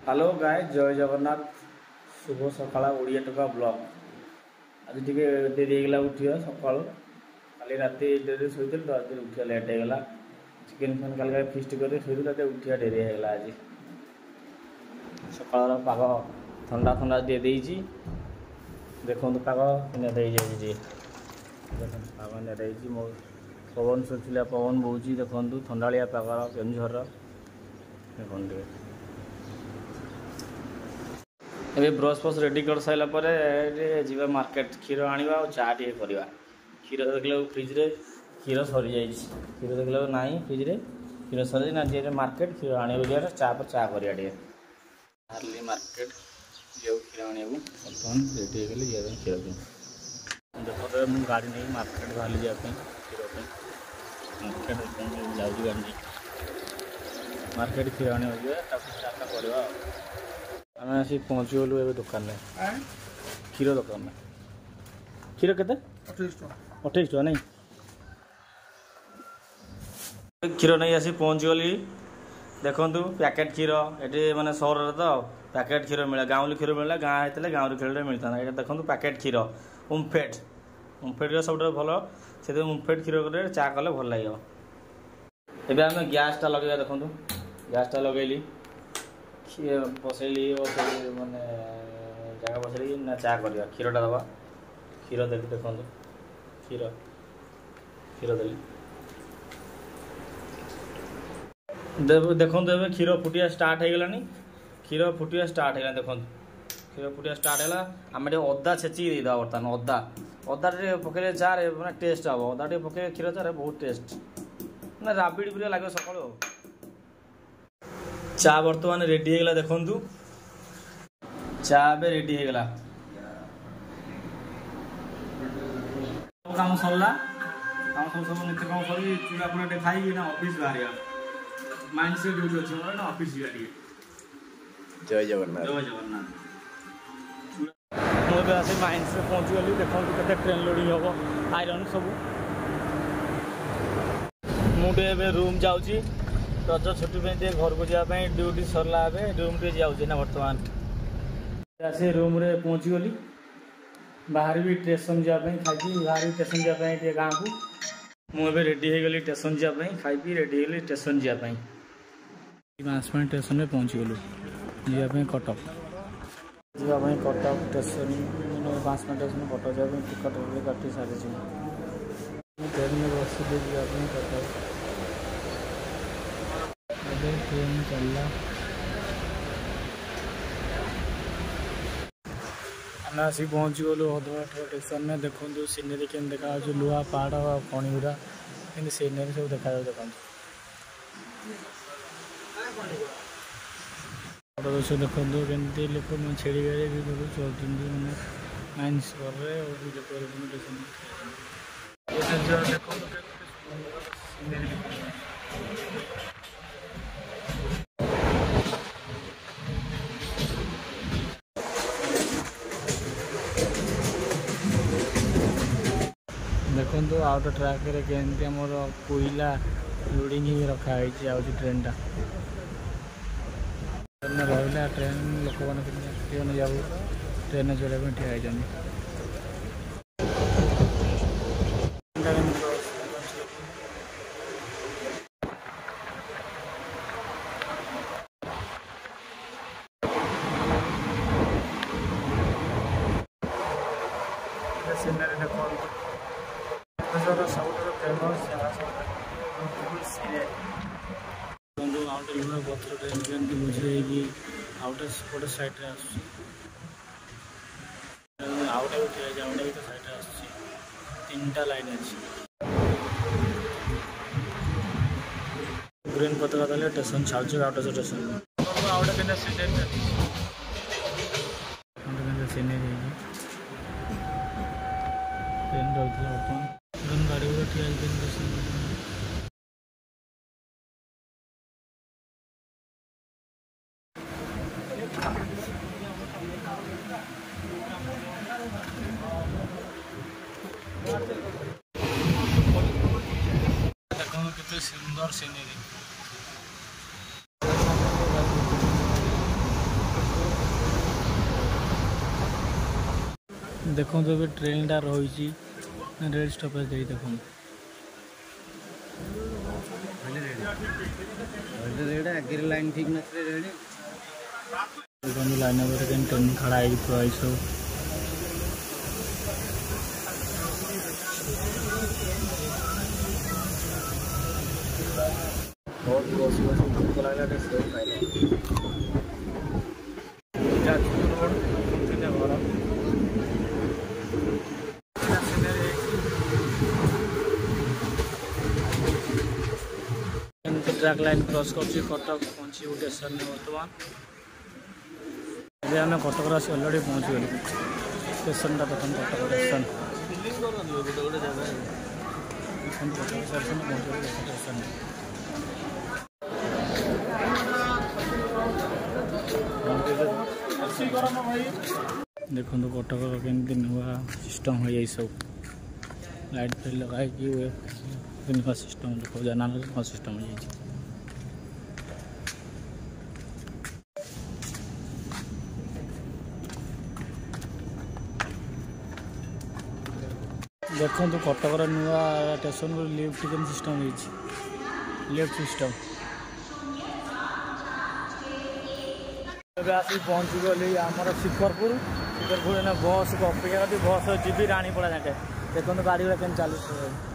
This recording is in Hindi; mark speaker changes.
Speaker 1: हेलो गाय जय जगन्नाथ शुभ सकाळ ओडिया टका ब्लॉग आज टिके डेरी होगा उठिया सका काली राति डेरी शोल तो आज उठिया लेट होगा चिकेन फैन काल फिस्ट कर शोल उठिया डेरी होगा आज सकाल पाग ठंडा ठंडा दे देखो पाग देखो पाग मो पवन सुलसुलिया पवन बोची देखो ठंडाया पाग केन्दुझर देखते ए ब्रश फ्रश रेडी कर सारापर जी मार्केट क्षीर आना और चा टे करवा क्षीर देख फ्रिज रे क्षीर सरी जा क्षीर देख ना फ्रिज रे क्षीर सरी ना जी मार्केट क्षीर आने चा पर चा करा टे बाहर मार्केट जो क्षीर आने बर्तमान रेडी हो गले क्षीर देखो मुझे गाड़ी नहीं मार्केट बाहर जावाई क्षीर मार्केट जाऊँगी गाड़ी मार्केट क्षीर आने स्टार्ट करवा आम आसिक पहुँचीगलु ए दुकान में क्षीर दुकान में क्षीर के 28 टका नहीं क्षीर नहीं आसी पहुँचीगली देखु पैकेट क्षीर ये मानने सहर तो पैकेट क्षीर मिले गाँवली क्षीर मिले गाँ होते गाँव क्षीर मिलता ये देखो पैकेट क्षीर ओमफेड सब भल से ओमफेड क्षीर चा कले भल लगे एवं आम गैसटा लगे देखो गैसटा लगेली बसैली मानने जगह बसैली ना चा करवा क्षीरटा दबा क्षीर देली देखो क्षीर क्षीर देली देखो क्षीर फुटिया स्टार्ट हो गलानी क्षीर फुटिया स्टार्ट हो देखो क्षीर फुटिया स्टार्ट है आम अदा छेचिक देदेवा बर्तमान अदा अदा पकड़े चार मैंने टेस्ट हम अदा टे पकड़े क्षीर चार बहुत टेस्ट ना राबिड़ पूरा लगे सका चा बर्तमान रेडी होगा देखु चा ए रेडी होगा काम सरला काम सब नित्य कम कर चूड़ा पूरा खाई ना ऑफिस बाहर माइंड से ड्यूटी अच्छे मोर ऑफिस जाए
Speaker 2: जय जगन्नाथ
Speaker 1: जय जगन्नाथ मुझे आसे माइंड से पहुँची गली देखो के ट्रेन लोडिंग हम आयरन सब मुझे रूम जाऊँगी रज छुट्टी पे घर को जावाई ड्यूटी सरला रूम टे जाऊँ ना बर्तमान आसे रूम रे पहुँची गली बाहर भी स्टेशन जावाई खाई बाहर भी स्टेशन जावाई गाँव को मुझे रेडी हो गली स्टेशन जावाई खाई पी रेडी हो गली स्टेशन जावाई बांसपाणी स्टेशन में पहुँची गलु जावाई कटक जावाई कटक स्टेशन बांसपाणी स्टेशन कटक जावाई टिकट काटी सारी ट्रेन में बस जावाई कटक ट्रेन चलला आम आसी पहुँची गलु हदवाट स्टेशन में देखो सीनेरी के देखा लुहा पहाड़ खणी गुरा कि सीनेरी सब देखा देखो दृश्य देखो कमी लोक छेड़ी गाड़ी भी चलते मैंने माइंस देखो आउट ट्रैक केमती आमर कोईला लोडिंग ही रखाई ट्रेन टा रहा ट्रेन लोक मैंने जाऊ ट्रेन चढ़ाई ठिया सीनरी देखो सब फेमस आउट लुण पत्र ट्रेन केमती बुझे आउट गोटे सैड्रे आउट भी ठिया आउट भी तो सैड्रे तीन टा लाइन अच्छे ग्रीन पताका देले स्टेशन छाड़ आउट स्टेशन आउट के सीनेरी ट्रेन चलता बर्तमान गाड़ी गुड़ा ठिया देखो कितने सुंदर सीनेरी
Speaker 3: देखो तो ट्रेन टा रही रेल स्टॉपेज दे देखो
Speaker 4: लाइन ठीक न
Speaker 3: लाइन ट्रेन खड़ा है सब
Speaker 1: बहुत बस भूख लगा ट्रैक लाइन क्रॉस कर कटक पहुँची स्टेशन में बर्तमान आम कटक आसी अलरेडी पहुँची गलु स्टेशन टा देखो कटक स्टेशन देखो कटक केमती नुआ सिस्टम हो जाए सब लाइट फाइट लगाई नुआ सिस्टम लोक जाना नुआ सिस्टम हो जाए देखो कटकर नुआ स्टेशन लिफ्ट के सिस्टम लिफ्ट सिस्टम आसिक पहुँची गली आमर शिखरपुर बस को अपेक्षा कर बस जी रानीपड़ा जाके देखो गाड़ी गुड़ा केम चलू